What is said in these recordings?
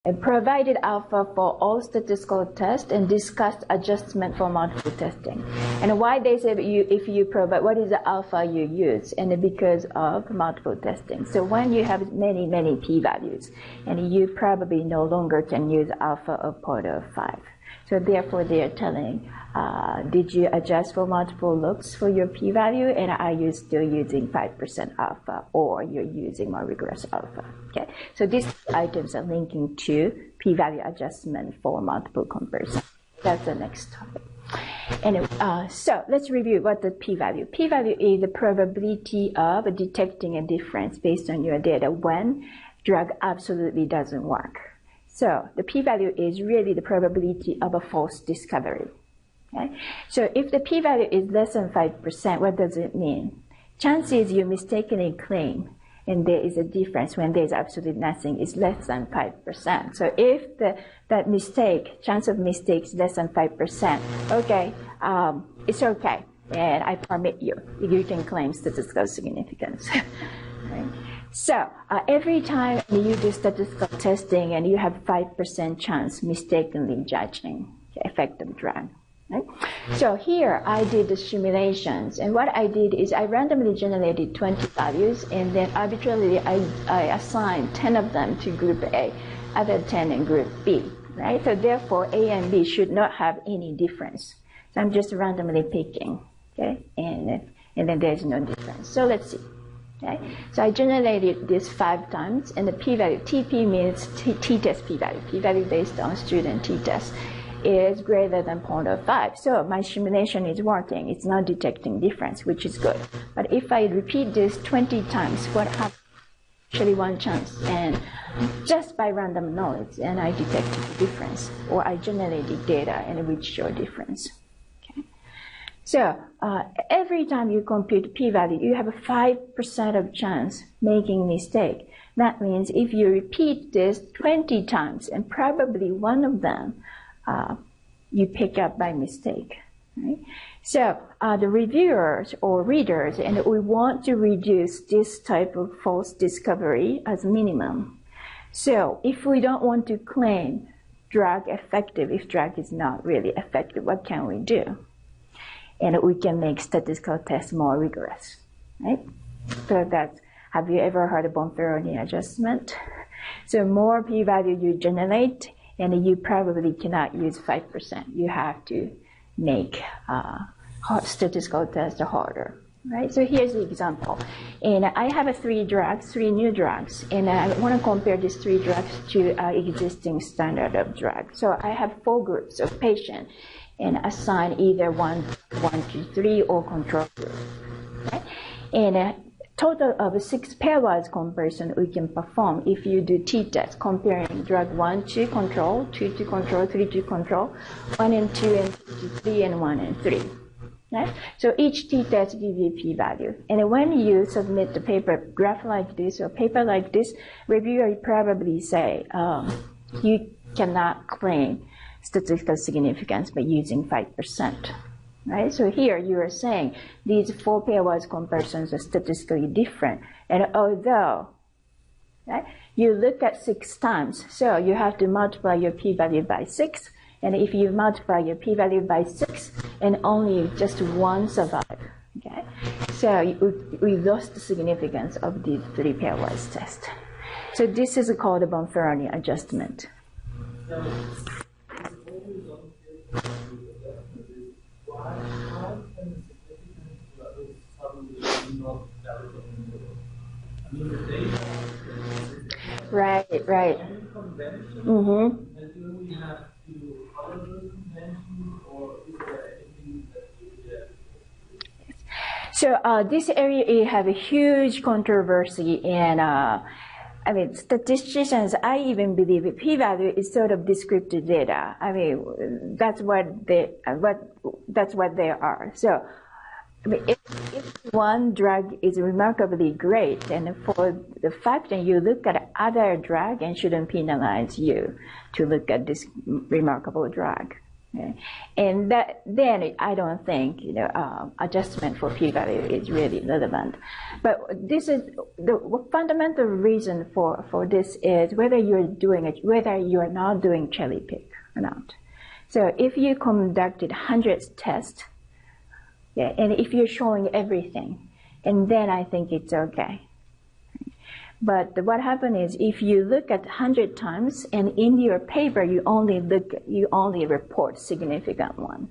and provided alpha for all statistical tests and discussed adjustment for multiple testing. And why they say if you provide, what is the alpha you use? And because of multiple testing. So when you have many, many p-values, and you probably no longer can use alpha of 0.05. So therefore they are telling, did you adjust for multiple looks for your p-value, and are you still using 5% alpha, or you're using more rigorous alpha? Okay, so these items are linking to p-value adjustment for multiple comparison. That's the next topic. Anyway, so let's review what the p-value. P-value is the probability of detecting a difference based on your data when drug absolutely doesn't work. So the p-value is really the probability of a false discovery. Okay? So if the p-value is less than 5%, what does it mean? Chances you mistakenly claim and there is a difference when there is absolutely nothing is less than 5%. So if that mistake, chance of mistake is less than 5%, okay, it's okay, and I permit you. You can claim statistical significance. Right? So every time you do statistical testing and you have 5% chance mistakenly judging the effect of drug. Right? So here I did the simulations, and what I did is I randomly generated 20 values, and then arbitrarily I assigned 10 of them to group A, other 10 in group B. Right? So therefore A and B should not have any difference. So I'm just randomly picking, okay, and then there's no difference. So let's see. Okay? So I generated this 5 times, and the p-value, TP means t-test p-value, p-value based on student t-test, is greater than 0.05. So my simulation is working. It's not detecting difference, which is good. But if I repeat this 20 times, what happens? Actually one chance, and just by random knowledge, and I detected the difference, or I generated data and which show difference. So every time you compute p-value, you have a 5% of chance making mistake. That means if you repeat this 20 times, and probably one of them you pick up by mistake. Right? So the reviewers or readers, and we want to reduce this type of false discovery as minimum. So if we don't want to claim drug effective, if drug is not really effective, what can we do? And we can make statistical tests more rigorous, right? So that's, have you ever heard of Bonferonni adjustment? So more p-value you generate, and you probably cannot use 5%. You have to make statistical tests harder, right? So here's the example. And I have 3 new drugs, and I want to compare these 3 drugs to existing standard of drug. So I have 4 groups of patients, and assign either 1, 2, 3, or control group. Right? And a total of 6 pairwise comparison we can perform if you do t-test, comparing drug 1 to control, 2 to control, 3 to control, 1 and 2 and 2 to 3, and 1 and 3. Right? So each t-test gives you p-value. And when you submit the paper graph like this or paper like this, reviewer probably say, you cannot claim statistical significance by using 5%. Right? So here you are saying these 4 pairwise comparisons are statistically different. And although, right, you look at 6 times, so you have to multiply your p-value by 6. And if you multiply your p-value by 6, and only just 1 survive, okay? So we lost the significance of these 3 pairwise tests. So this is called the Bonferonni adjustment. Right. Mm-hmm. So this area you have a huge controversy, and I mean, statisticians, I even believe p-value is sort of descriptive data. I mean, that's what they are. So, I mean, if one drug is remarkably great, and for the fact that you look at other drug and shouldn't penalize you to look at this remarkable drug. Okay? And then I don't think adjustment for p-value is really relevant. But this is the fundamental reason for this is whether you're doing it, whether you are not doing cherry pick or not. So if you conducted hundreds tests, and if you're showing everything, and then I think it's okay. But what happens is if you look at 100 times and in your paper you only report significant one,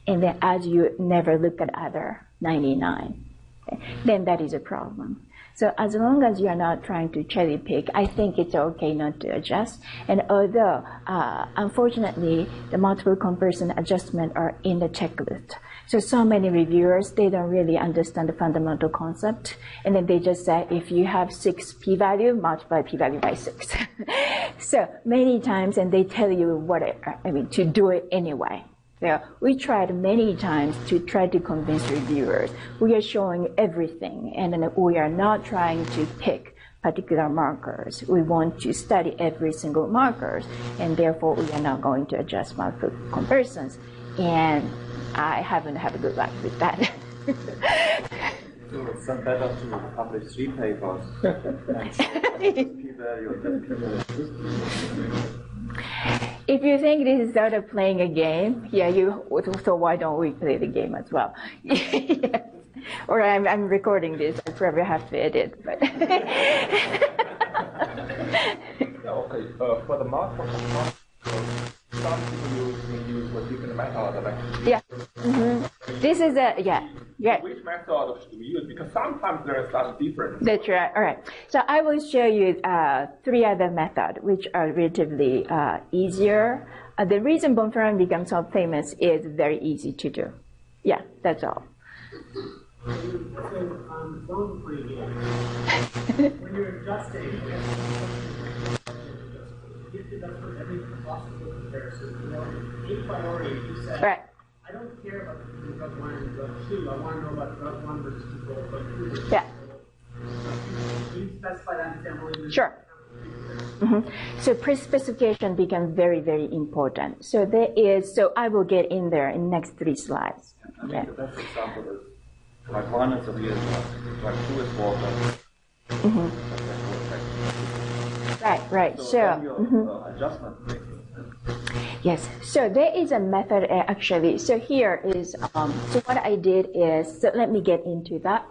and then as you never look at other 99, then that is a problem. So as long as you are not trying to cherry pick, I think it's okay not to adjust. And although, unfortunately, the multiple comparison adjustment are in the checklist. So many reviewers, they don't really understand the fundamental concept. And then they just say, if you have 6 p-value, multiply p-value by 6. So many times, and they tell you to do it anyway. So we tried many times to try to convince reviewers. We are showing everything, and then we are not trying to pick particular markers. We want to study every single markers, and therefore we are not going to adjust multiple comparisons. And I haven't had a good luck with that. So it's better to publish 3 papers and p-value. If you think this is sort of playing a game, so why don't we play the game as well? Yes. Or I'm recording this, I probably have to edit. But okay, for the multiple comparison, some people use a different method. Yeah. Mm-hmm. This is Which method should we use? Because sometimes there is some difference. That's right. All right. So I will show you 3 other methods which are relatively easier. The reason Bonferroni becomes so famous is very easy to do. Yeah, that's all. So, zone free again. When you're adjusting, you have to adjust for every possible comparison. A priori, you said, right. I don't care about drug 1 and drug 2. I want to know about drug 1 versus drug 2 versus Yeah. Can you specify that example? Sure. Mm-hmm. So pre-specification becomes very, very important. So I will get in there in the next 3 slides. Okay. The best example is drug 1 is a real drug, drug 2 is water. Mm-hmm. Right. So your adjustment makes sense. Yes, so there is a method actually. So here is, so what I did is, so let me get into that.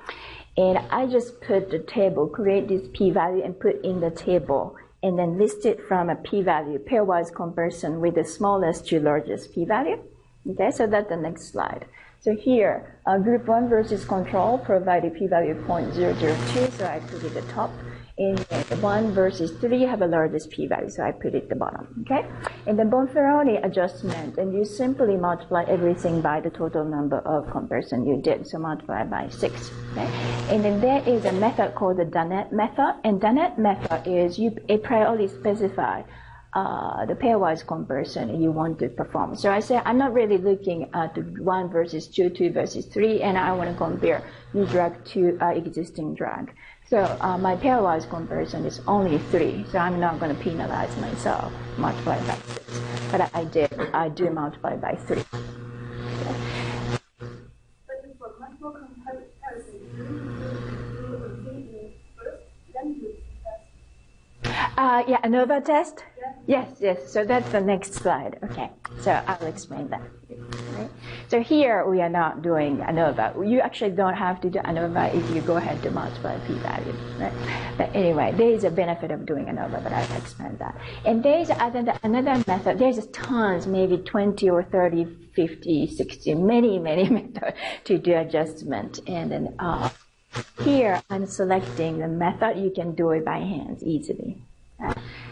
And I just put the table, create this p-value and put in the table, and then list it from a p-value, pairwise comparison with the smallest to largest p-value. Okay, so that's the next slide. So here, group 1 versus control provided p-value 0.002, so I put it at the top. And 1 versus 3 have the largest p-value, so I put it at the bottom, okay? And the Bonferroni adjustment, and you simply multiply everything by the total number of comparison you did, so multiply by 6, okay? And then there is a method called the Dannett method, and Dannett method is you a priori specify the pairwise comparison you want to perform. So I say I'm not really looking at 1 versus 2, 2 versus 3, and I want to compare new drug to existing drug. So my pairwise comparison is only 3, so I'm not going to penalize myself, multiply by 6. But I do multiply by 3. Okay. But for multiple comparison, you do the thinking first, then you test. Yeah, ANOVA test? Yeah. Yes. So that's the next slide. Okay, so I'll explain that. Right? So here we are not doing ANOVA. You actually don't have to do ANOVA if you go ahead to multiply p-value. Right? But anyway, there is a benefit of doing ANOVA, but I'll explain that. And there is another method. There's tons, maybe 20 or 30, 50, 60, many methods to do adjustment. And then here I'm selecting the method. You can do it by hand easily.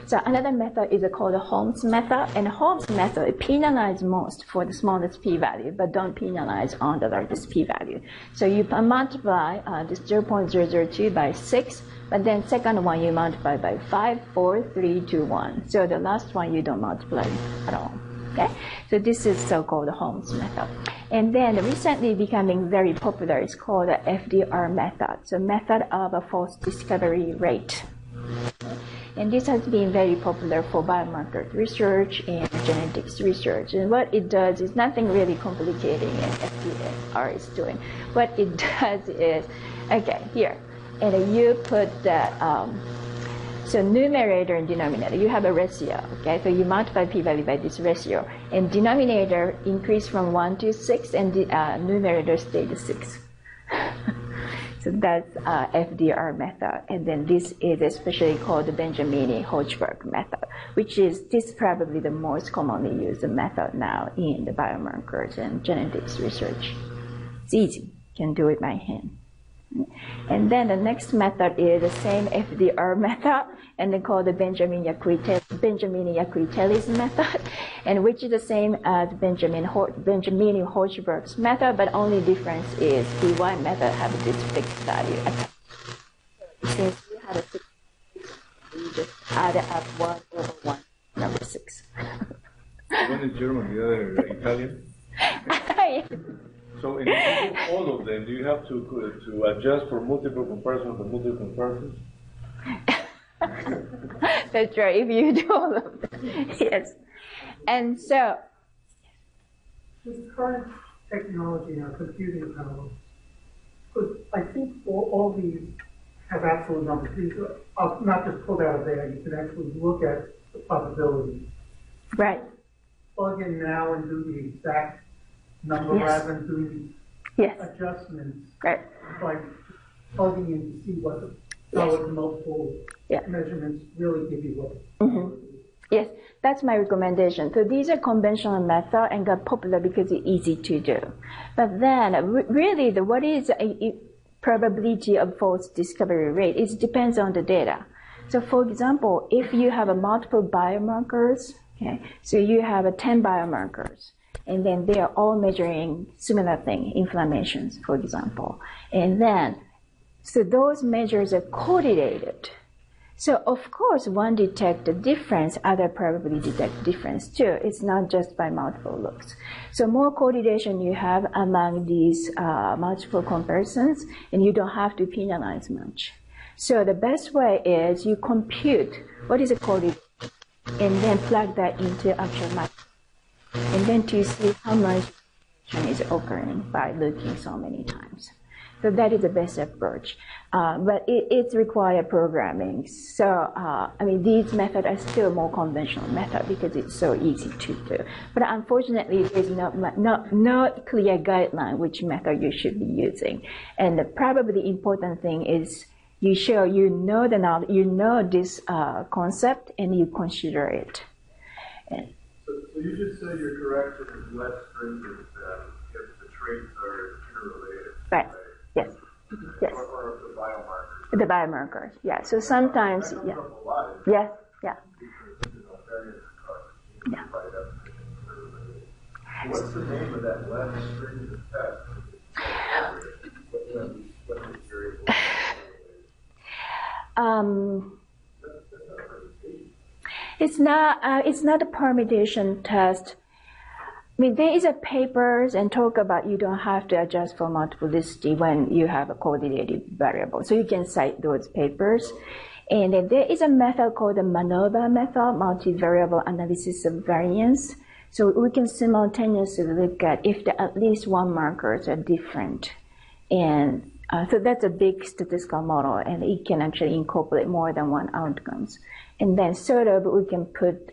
So another method is called the Holmes method, and Holmes method penalizes most for the smallest p-value, but don't penalize on the largest p-value. So you multiply this 0.002 by 6, but then second one you multiply by 5, 4, 3, 2, 1. So the last one you don't multiply at all. Okay, so this is so-called Holmes method. And then recently becoming very popular is called the FDR method, so method of a false discovery rate. And this has been very popular for biomarker research and genetics research. And what it does is nothing really complicated, and FDR is doing. What it does is, okay, here, and you put the, so numerator and denominator, you have a ratio, okay? So you multiply p-value by this ratio, and denominator increase from 1 to 6, and the numerator stayed 6. So that's FDR method, and then this is especially called the Benjamini-Hochberg method, which is probably the most commonly used method now in the biomarkers and genetics research. It's easy, can do it by hand. And then the next method is the same FDR method, and they call the Benjamini-Yaquitelis method, and which is the same as Benjamini-Hochberg's method, but only difference is Py method have this fixed value. Since we have a fixed value, we just add up 1 over 1, number 6. One is German, the other Italian. So in all of them, do you have to adjust for multiple comparisons and multiple comparisons? That's right, if you do all of them. Yes. And so, with current technology now, computing power, because I think all these have absolute numbers. These are not just pulled out of there, you can actually look at the probability. right. Plug in now and do the exact number Yes. rather than doing Yes. adjustments Right. by plugging in to see what how the multiple measurements really give you what. Yes, that's my recommendation. So these are conventional methods and got popular because it's easy to do. But then, really, what is a probability of false discovery rate? It depends on the data. So, for example, if you have a multiple biomarkers, okay, so you have 10 biomarkers, and then they are all measuring similar thing, inflammations, for example, and then so those measures are correlated. So of course, one detect the difference, other probably detect difference too. It's not just by multiple looks. So more correlation you have among these multiple comparisons, and you don't have to penalize much. So the best way is you compute what is a correlation, and then plug that into actual math, and then to see how much is occurring by looking so many times. So that is the best approach. But it requires programming. So, I mean, these methods are still more conventional method because it's so easy to do. But unfortunately, there's no clear guideline which method you should be using. And probably the important thing is you show you know the knowledge, you know this concept, and you consider it. And, so you just said you're correct that it's less stringent if the traits are interrelated. right. Yes. Yes. Or the biomarkers. The biomarkers. Yeah. So sometimes, yeah. Yes. Yeah. Yeah. What's the name of that less stringent test? It's not a permutation test. I mean, there is a papers and talk about you don't have to adjust for multiplicity when you have a coordinated variable. So you can cite those papers. And then there is a method called the MANOVA method, multivariable analysis of variance. So we can simultaneously look at if at least one markers are different. And so that's a big statistical model, and it can actually incorporate more than one outcomes. And then sort of we can put,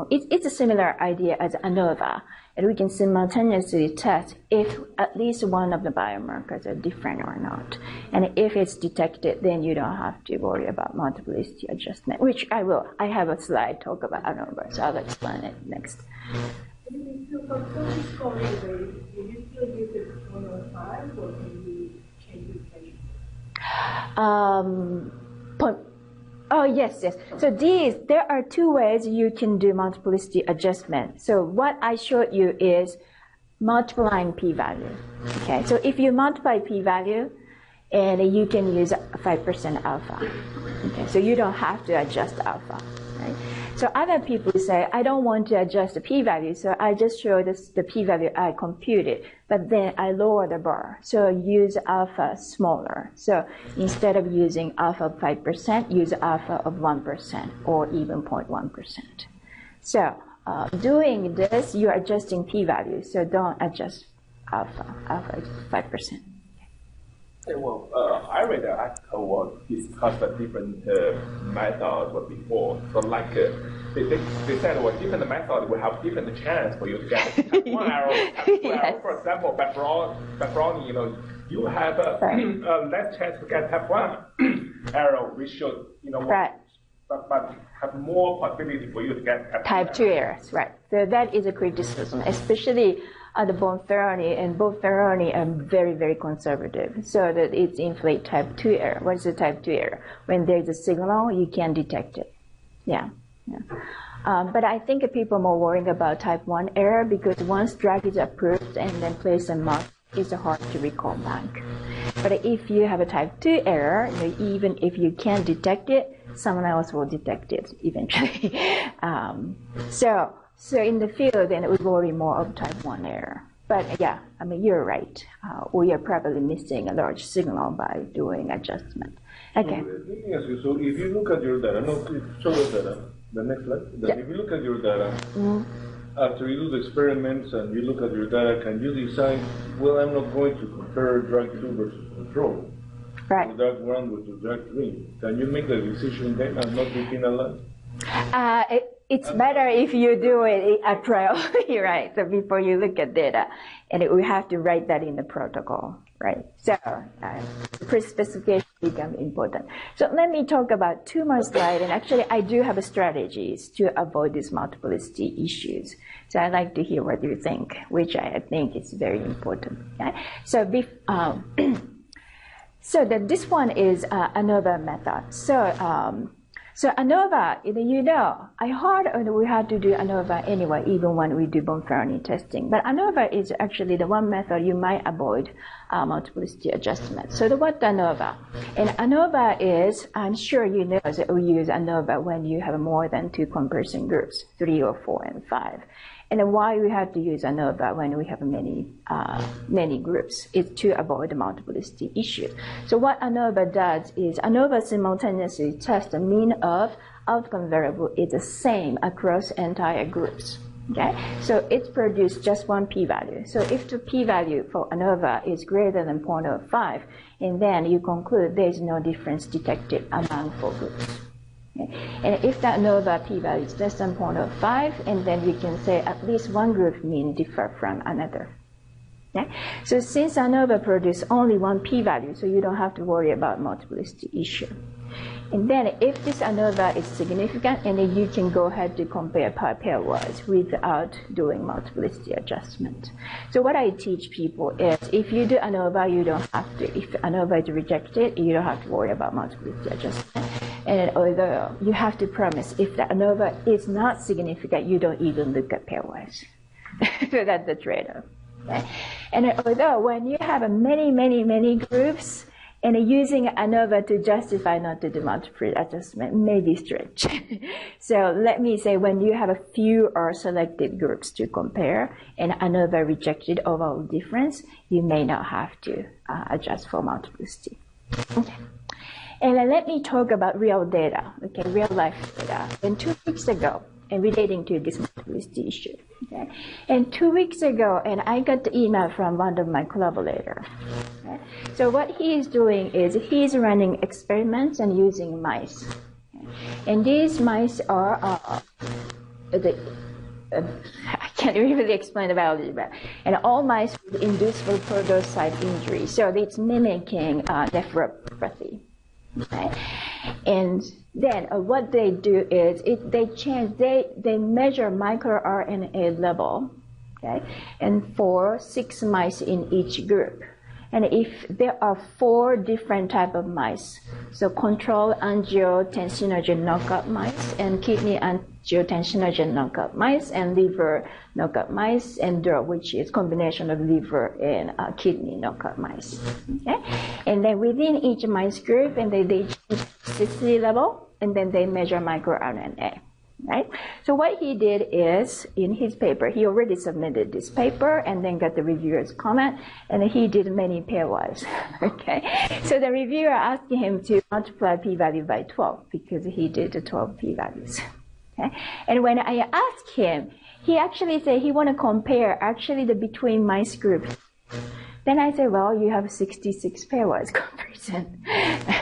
it's a similar idea as ANOVA, and we can simultaneously test if at least one of the biomarkers are different or not. And if it's detected, then you don't have to worry about multiplicity adjustment, which I will. I have a slide talk about ANOVA, so I'll explain it next. So for statistical rate, do you still use it 105, or can you change the measure? Oh, yes. So there are two ways you can do multiplicity adjustment. So what I showed you is multiplying p-value. Okay, so if you multiply p-value, and you can use 5% alpha. Okay, so you don't have to adjust alpha. Right? So other people say, I don't want to adjust the p-value, so I just show the p-value I computed, but then I lower the bar. So use alpha smaller. So instead of using alpha of 5%, use alpha of 1% or even 0.1%. So doing this, you're adjusting p-value, so don't adjust alpha. Alpha is 5%. Well, I read an article was discussed a different method before. So like they said, well, different method will have different chance for you to get type 1 error, type 2 Yes. error. For example, Bonferonni, you have a less chance to get type 1 error, which should, Right. but have more possibility for you to get Type 2 errors, right. So that is a criticism, especially the Bonferonni, and Bonferonni are very, very conservative, so that it inflates type 2 error. What is a type 2 error? When there's a signal, you can detect it. Yeah. But I think people are more worrying about type 1 error because once drug is approved and then placed on market, it's hard to recall back. But if you have a type 2 error, even if you can't detect it, someone else will detect it eventually. So in the field, then we worry more of type 1 error. But yeah, I mean, you're right. We are probably missing a large signal by doing adjustment. Okay. Let me ask you, so if you look at your data, show the data, the next slide. Yeah. If you look at your data, after you do the experiments and you look at your data, can you decide, well, I'm not going to compare drug 2 versus control? Right. Or drug 1 versus drug 3. Can you make the decision then and not be penalized? It's better if you do it at trial, right? So before you look at data, and we have to write that in the protocol, right? So pre-specification becomes important. So let me talk about 2 more slides, and actually I do have strategies to avoid these multiplicity issues. So I'd like to hear what you think, which I think is very important. Okay? So this one is ANOVA method. So ANOVA, I heard we had to do ANOVA anyway, even when we do Bonferonni testing. But ANOVA is actually the one method you might avoid multiplicity adjustment. So what ANOVA? And ANOVA is, I'm sure you know that we use ANOVA when you have more than 2 comparison groups, 3 or 4 and 5. And then why we have to use ANOVA when we have many groups is to avoid the multiplicity issue. So what ANOVA does is ANOVA simultaneously tests the mean of outcome variable is the same across entire groups. Okay, so it produces just one p-value. So if the p-value for ANOVA is greater than 0.05, and then you conclude there is no difference detected among 4 groups. And if that ANOVA p-value is less than 0.05, and then you can say at least one group mean differ from another. Okay? So since ANOVA produces only one p-value, so you don't have to worry about multiplicity issue. And then if this ANOVA is significant, and then you can go ahead to compare pairwise without doing multiplicity adjustment. So what I teach people is if you do ANOVA, you don't have to. If ANOVA is rejected, you don't have to worry about multiplicity adjustment. And although you have to promise if the ANOVA is not significant, you don't even look at pairwise. So that's the trade-off. Okay? And although when you have many groups, and using ANOVA to justify not to do multiplicity adjustment may be stretch. So let me say when you have a few or selected groups to compare and ANOVA rejected overall difference, you may not have to adjust for multiplicity. Okay. And then let me talk about real data, okay, real life data. And 2 weeks ago, and relating to this multiplicity issue. Okay? And 2 weeks ago, and I got the email from one of my collaborators. Okay? So what he is doing is he's running experiments and using mice. Okay? And these mice are, I can't really explain the biology, but and all mice with inducible podocyte injury. So it's mimicking nephropathy. Okay? And then what they do is they measure microRNA level, okay, and for 6 mice in each group. And if there are 4 different type of mice, so control angiotensinogen knockout mice and kidney angiotensinogen knockout mice and liver knockout mice and DER, which is combination of liver and kidney knockout mice. Okay? And then within each mice group, and they change toxicity level, and then they measure microRNA. right? So what he did is, in his paper, he already submitted this paper and then got the reviewer's comment, and he did many pairwise, okay? So the reviewer asked him to multiply p-value by 12 because he did the 12 p-values, okay? And when I asked him, he actually said he want to compare actually the between mice group. Then I said, well, you have 66 pairwise comparison,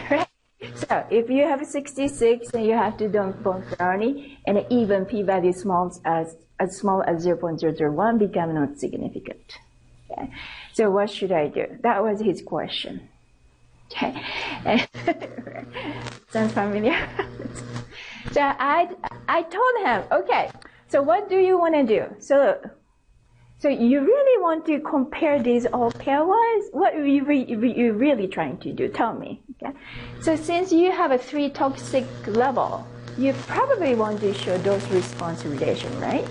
right? So if you have 66, then you have to do Bonferonni, and even p-value as small as 0.001 become not significant. Okay. So what should I do? That was his question. Okay. Sounds familiar? So I told him, okay, so what do you want to do? So you really want to compare these all pairwise? What are you really trying to do? Tell me. Okay. So since you have a 3 toxic level, you probably want to show dose-response relation, right?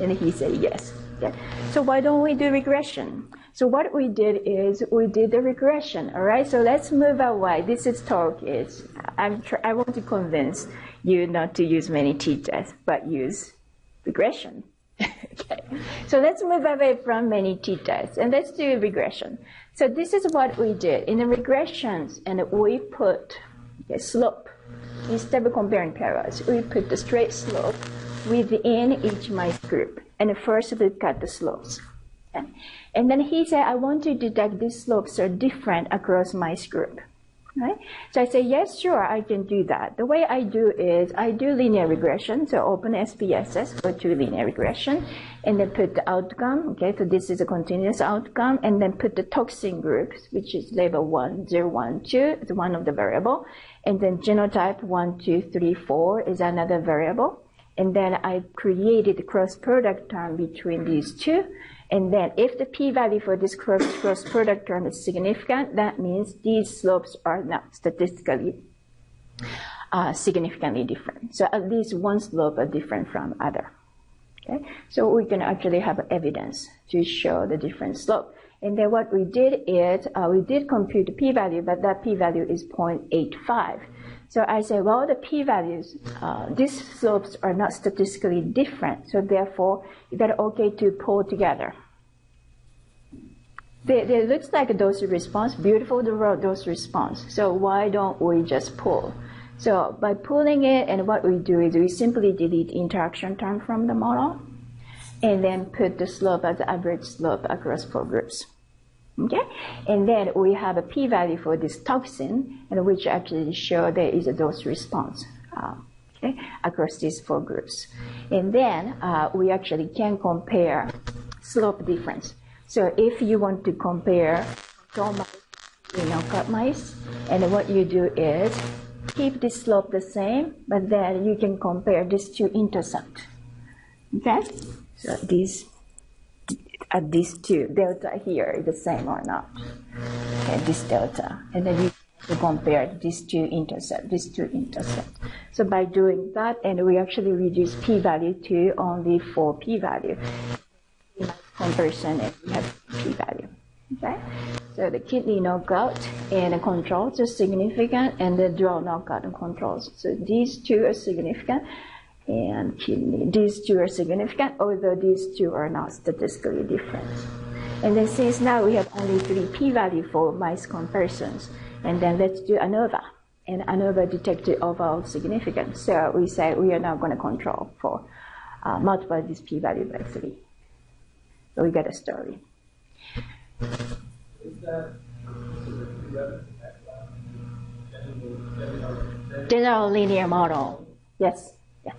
And he said yes. Okay. So why don't we do regression? So what we did is we did the regression. All right. So let's move away. This is talk is I want to convince you not to use many t-tests, but use regression. Okay, so let's move away from many t-tests and let's do regression. So this is what we did in the regressions, and we put a slope instead of comparing pairwise. We put the straight slope within each mice group, and first look at the slopes. Okay? And then he said, I want to detect these slopes are different across mice group. Right? So I say, yes, sure, I can do that. The way I do is I do linear regression. So open SPSS, go to linear regression, and then put the outcome. Okay, so this is a continuous outcome, and then put the toxin groups, which is label 1, 0, 1, 2, is one of the variable. And then genotype 1, 2, 3, 4 is another variable. And then I created a cross product term between these two. And then if the p-value for this cross product term is significant, that means these slopes are not statistically significantly different. So at least one slope are different from other. Okay? So we can actually have evidence to show the different slope. And then what we did is we did compute the p-value, but that p-value is 0.85. So I say, well, the p-values, these slopes are not statistically different, so therefore they're okay to pull together. They looks like a dose response, beautiful dose response. So why don't we just pull? So by pulling it, and what we do is we simply delete interaction term from the model, and then put the slope as the average slope across 4 groups. Okay, and then we have a p-value for this toxin, and which actually show there is a dose response okay, across these 4 groups. And then we actually can compare slope difference. So if you want to compare control mice, knockout mice, and what you do is keep the slope the same, but then you can compare these two intersect. Okay, so these. At these two, delta here is the same or not. Okay, this delta. And then you compare these two intercept. So by doing that, and we actually reduce p-value to only 4 p-value. Comparison, and we have p-value. Okay? So the kidney knockout and the controls are significant, and the dual knockout and controls. So these two are significant. And kidney. These two are significant, although these two are not statistically different. And then since now we have only 3 p-value for mice comparisons, and then let's do ANOVA. And ANOVA detected overall significance. So we say we are now going to control for multiply this p-value by 3. So we get a story. General linear model. Yes. Yeah.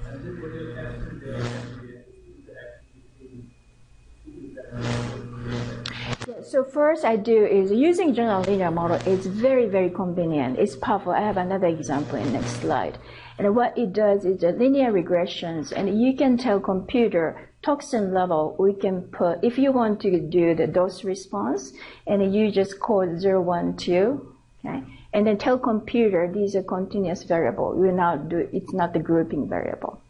So first I do is using general linear model is very, very convenient. It's powerful. I have another example in the next slide. And what it does is the linear regressions, and you can tell computer toxin level, we can put, if you want to do the dose response, and you just code 0, 1, 2, okay? And then tell computer these are continuous variable. You now do, it's not the grouping variable.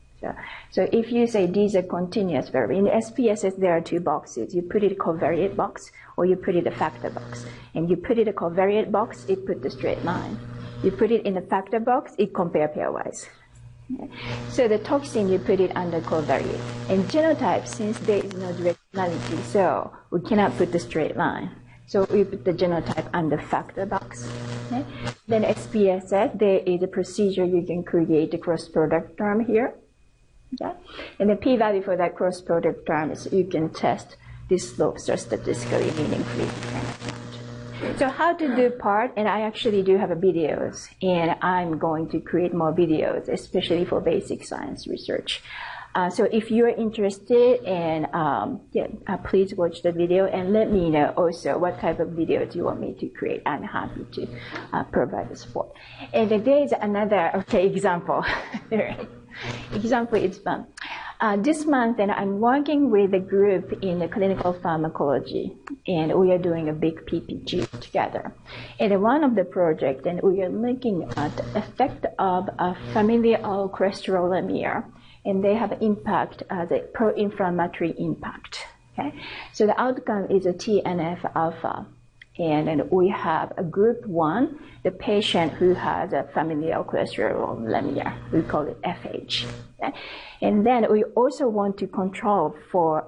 So if you say these are continuous variable, in SPSS there are 2 boxes. You put it a covariate box, or you put it a factor box. And you put it a covariate box, it put the straight line. You put it in a factor box, it compare pairwise. Okay? So the toxin, you put it under covariate. And genotype, since there is no directionality, so we cannot put the straight line. So we put the genotype under factor box. Okay? Then SPSS, there is a procedure you can create a cross-product term here. Okay? And the p-value for that cross-product term is you can test these slopes are statistically meaningfully different. So how to do part, and I actually do have videos, and I'm going to create more videos, especially for basic science research. So if you're interested, and please watch the video and let me know also what type of videos you want me to create. I'm happy to provide the support. And there is another example. Example is fun. This month, and I'm working with a group in the clinical pharmacology, and we are doing a big PPG together. And one of the projects, and we are looking at the effect of familial cholesterolemia, and they have impact as a pro-inflammatory impact. Okay, so the outcome is a TNF alpha. And we have a group 1, the patient who has a familial cholesterolemia. We call it FH. Okay? And then we also want to control for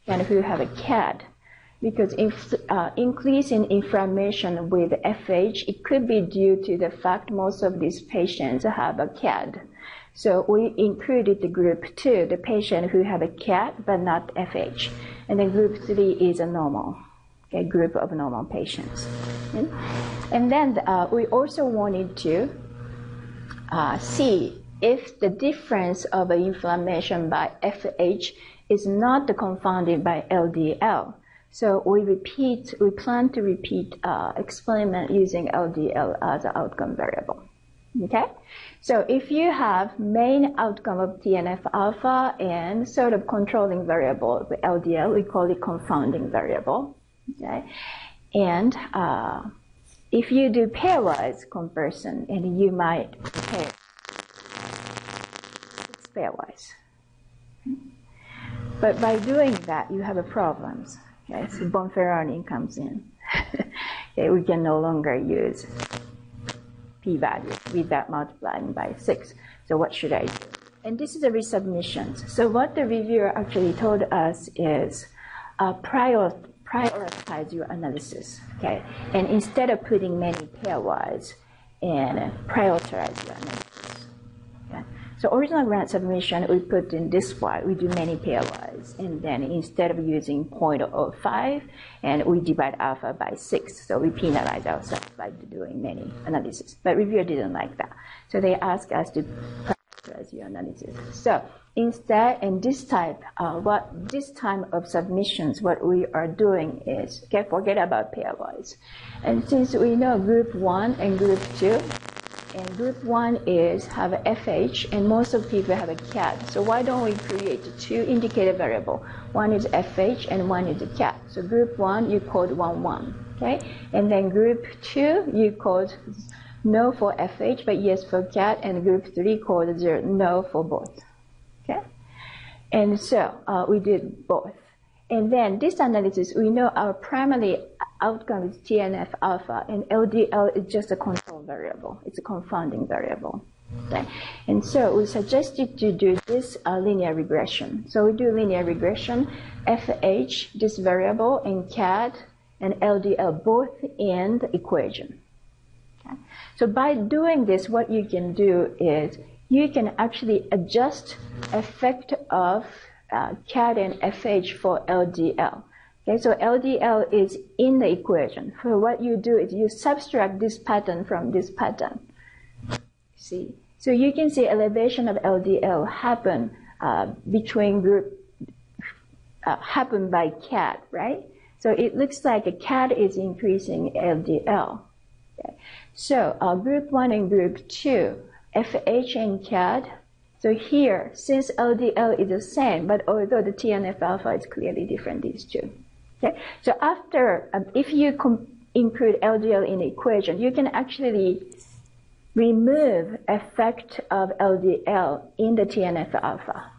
who have a CAD, because increase in inflammation with FH, it could be due to the fact most of these patients have a CAD. So we included the group 2, the patient who have a CAD but not FH. And then group 3 is a normal. A group of normal patients. And then we also wanted to see if the difference of inflammation by FH is not confounded by LDL. So we plan to repeat experiment using LDL as an outcome variable. Okay? So if you have main outcome of TNF alpha and sort of controlling variable with LDL, we call it confounding variable. Okay, and if you do pairwise comparison, and you might pair, it's pairwise. But by doing that, you have a problems. Okay, so Bonferroni comes in. Okay, we can no longer use p-value without multiplying by 6. So what should I do? And this is the resubmissions. So what the reviewer actually told us is prioritize your analysis, okay? And instead of putting many pairwise, and prioritize your analysis. Okay? So original grant submission, we put in this way, we do many pairwise, and then instead of using 0.05, and we divide alpha by 6, so we penalize ourselves by doing many analysis. But reviewer didn't like that, so they asked us to prioritize your analysis. So instead, in this type, this time of submissions, what we are doing is, okay, forget about pairwise. And since we know group 1 and group 2, and group 1 is have a FH, and most of people have a CAD. So why don't we create 2 indicator variable? One is FH and one is a CAD. So group 1, you code 1, okay? And then group 2, you code no for FH, but yes for CAD, and group 3 code 0, no for both. Okay? And so we did both. And then this analysis, we know our primary outcome is TNF alpha, and LDL is just a control variable. It's a confounding variable. Okay? And so we suggested to do this linear regression. So we do linear regression, FH, this variable, and CAD and LDL both in the equation. Okay? So by doing this, what you can do is you can actually adjust effect of CAD and FH for LDL. Okay, so LDL is in the equation. So what you do is you subtract this pattern from this pattern. See, so you can see elevation of LDL happen between group happen by CAD, right? So it looks like a CAD is increasing LDL. Okay. So group 1 and group 2, FH and CAD. So here, since LDL is the same, but although the TNF alpha is clearly different, these two. Okay? So after, if you include LDL in the equation, you can actually remove effect of LDL in the TNF alpha.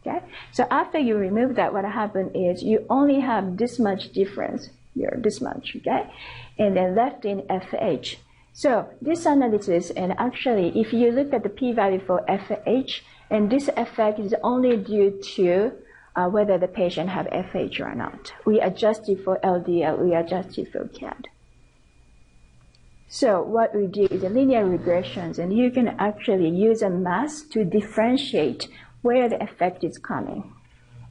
Okay? So after you remove that, what happens is you only have this much difference here, this much, okay? And then left in FH. So this analysis, and actually if you look at the p-value for FH, and this effect is only due to whether the patient have FH or not. We adjust it for LDL, we adjust it for CAD. So what we do is a linear regressions, and you can actually use a mask to differentiate where the effect is coming.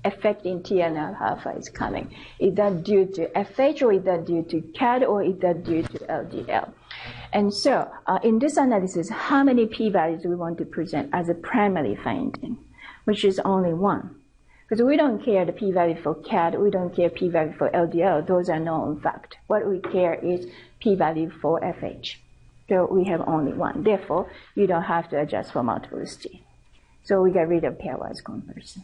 Effect in TNF alpha is coming. Is that due to FH, or is that due to CAD, or is that due to LDL? And so in this analysis, how many p-values do we want to present as a primary finding, which is only one. Because we don't care the p-value for CAD, we don't care p-value for LDL, those are known fact. What we care is p-value for FH. So we have only one. Therefore, you don't have to adjust for multiplicity. So we get rid of pairwise comparison.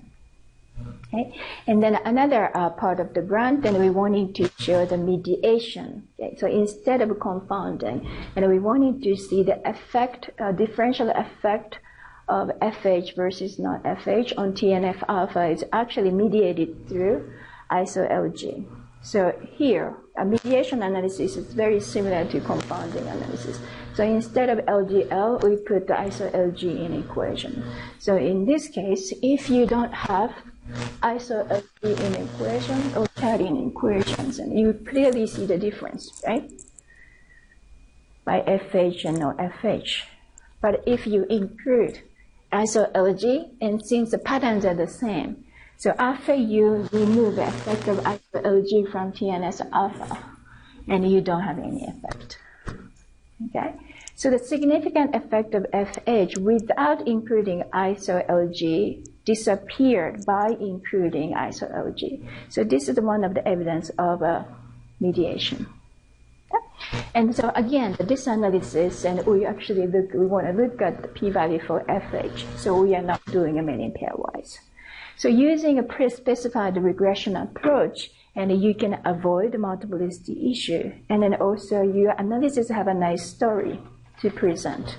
Okay, and then another part of the grant, then we wanted to show the mediation. Okay, so instead of confounding, and we wanted to see the effect, differential effect of FH versus not FH on TNF alpha is actually mediated through iso-LG. So here, a mediation analysis is very similar to confounding analysis. So instead of LDL, we put the iso-LG in equation. So in this case, if you don't have iso-LG in equation or CAD in equations, and you clearly see the difference, right? By FH and no FH. But if you include iso-LG, and since the patterns are the same, so after you remove the effect of iso-LG from TNF alpha, and you don't have any effect. Okay? So the significant effect of FH without including iso-LG disappeared by including iso-LG. So this is one of the evidence of mediation. Okay? And so again, this analysis, and we actually we want to look at the p-value for FH. So we are not doing a many pairwise. So using a pre-specified regression approach, and you can avoid the multiplicity issue. And then also your analysis have a nice story to present.